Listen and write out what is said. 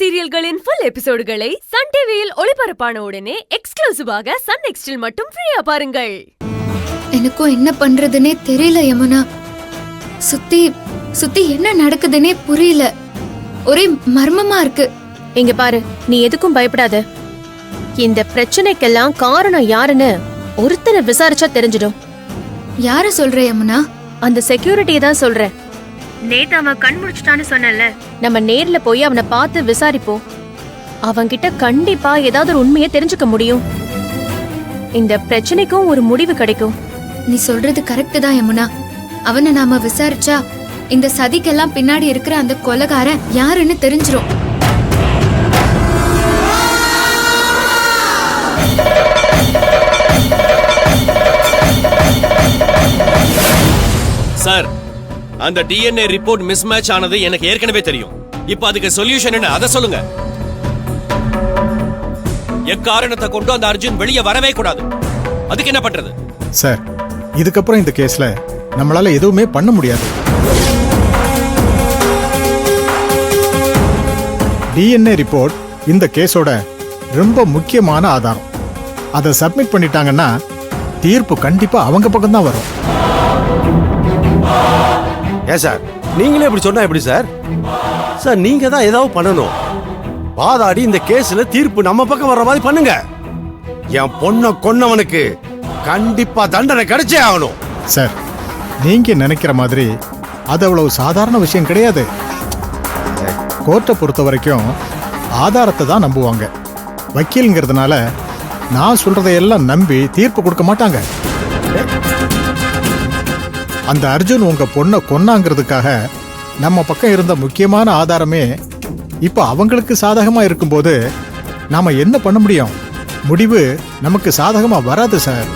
சீரியல்களின் full எபிசோடுகளை Sun டிவியில் ஒளிபரப்பான உடனே எக்ஸ்க்ளூசிவாக சன் நெக்ஸ்டில் மட்டும் ஃப்ரீயா பாருங்கள். எனக்கும் என்ன பண்றதுன்னே தெரியல யமுனா. சுத்தி சுத்தி என்ன நடக்குதுன்னே புரியல. ஒரே மர்மமா இருக்கு. இங்க பாரு, நீ எதுக்கும் பயப்படாத. இந்த பிரச்சனைக்கெல்லாம் காரணம் யாருன்னு ஒருத்தனை விசாரிச்சா தெரிஞ்சிடும். யார சொல்ற யமுனா? அந்த செக்யூரிட்டியை தான் சொல்றேன். நேத்து அவன் கண் முடிச்சிட்டான்னு சொன்னல, நம்ம நேர்ல போய் அவனை பார்த்து விசாரிப்போம். அவன்கிட்ட கண்டிப்பா ஏதாவது ஒரு உண்மையை தெரிஞ்சுக்க முடியும். இந்த பிரச்சனைக்கும் ஒரு முடிவு கிடைக்கும். நீ சொல்றது கரெக்ட் தான் யமுனா. அவனை நாம விசாரிச்சா இந்த சதிக்கெல்லாம் பின்னாடி இருக்கிற அந்த கொலைகாரன் யாருன்னு தெரிஞ்சிரும். சார், அந்த டிஎன்ஏ ரிப்போர்ட் மிஸ்மேட்ச் ஆனது எனக்கு ஏற்கனவே தெரியும். இப்போ அதுக்கு சொல்யூஷன் என்ன, அத சொல்லுங்க. எக்காரணத்தை கொண்டு அந்த அர்ஜுன் வெளியே வரவே கூடாது. அதுக்கு என்ன பண்றது? சார், இதுக்கப்புறம் இந்த கேஸ்ல நம்மளால எதுவுமே பண்ண முடியாது. டிஎன்ஏ ரிப்போர்ட் இந்த கேஸோட ரொம்ப முக்கியமான ஆதாரம். அதை சப்மிட் பண்ணிட்டாங்கன்னா தீர்ப்பு கண்டிப்பா அவங்க பக்கம் தான் வரும். ஏன் சார், நீங்களே இப்படி சொன்னா எப்படி சார்? சார், நீங்க தான் ஏதாவது பண்ணணும். வாதாடி இந்த கேஸ்ல தீர்ப்பு நம்ம பக்கம் வர்ற மாதிரி பண்ணுங்க. என் பொண்ணை கொன்னவனுக்கு கண்டிப்பா தண்டனை கிடைச்சே ஆகணும். சார், நீங்க நினைக்கிற மாதிரி அது அவ்வளவு சாதாரண விஷயம் கிடையாது. கோர்ட்டை பொறுத்த வரைக்கும் ஆதாரத்தை தான் நம்புவாங்க. வக்கீலுங்கிறதுனால நான் சொல்றதையெல்லாம் நம்பி தீர்ப்பு கொடுக்க மாட்டாங்க. அந்த அர்ஜுன் உங்க பொண்ணை கொன்னாங்கிறதுக்காக நம்ம பக்கம் இருந்த முக்கியமான ஆதாரமே இப்ப அவங்களுக்கு சாதகமா இருக்கும்போது நாம என்ன பண்ண முடியும்? முடிவு நமக்கு சாதகமா வராது சார்.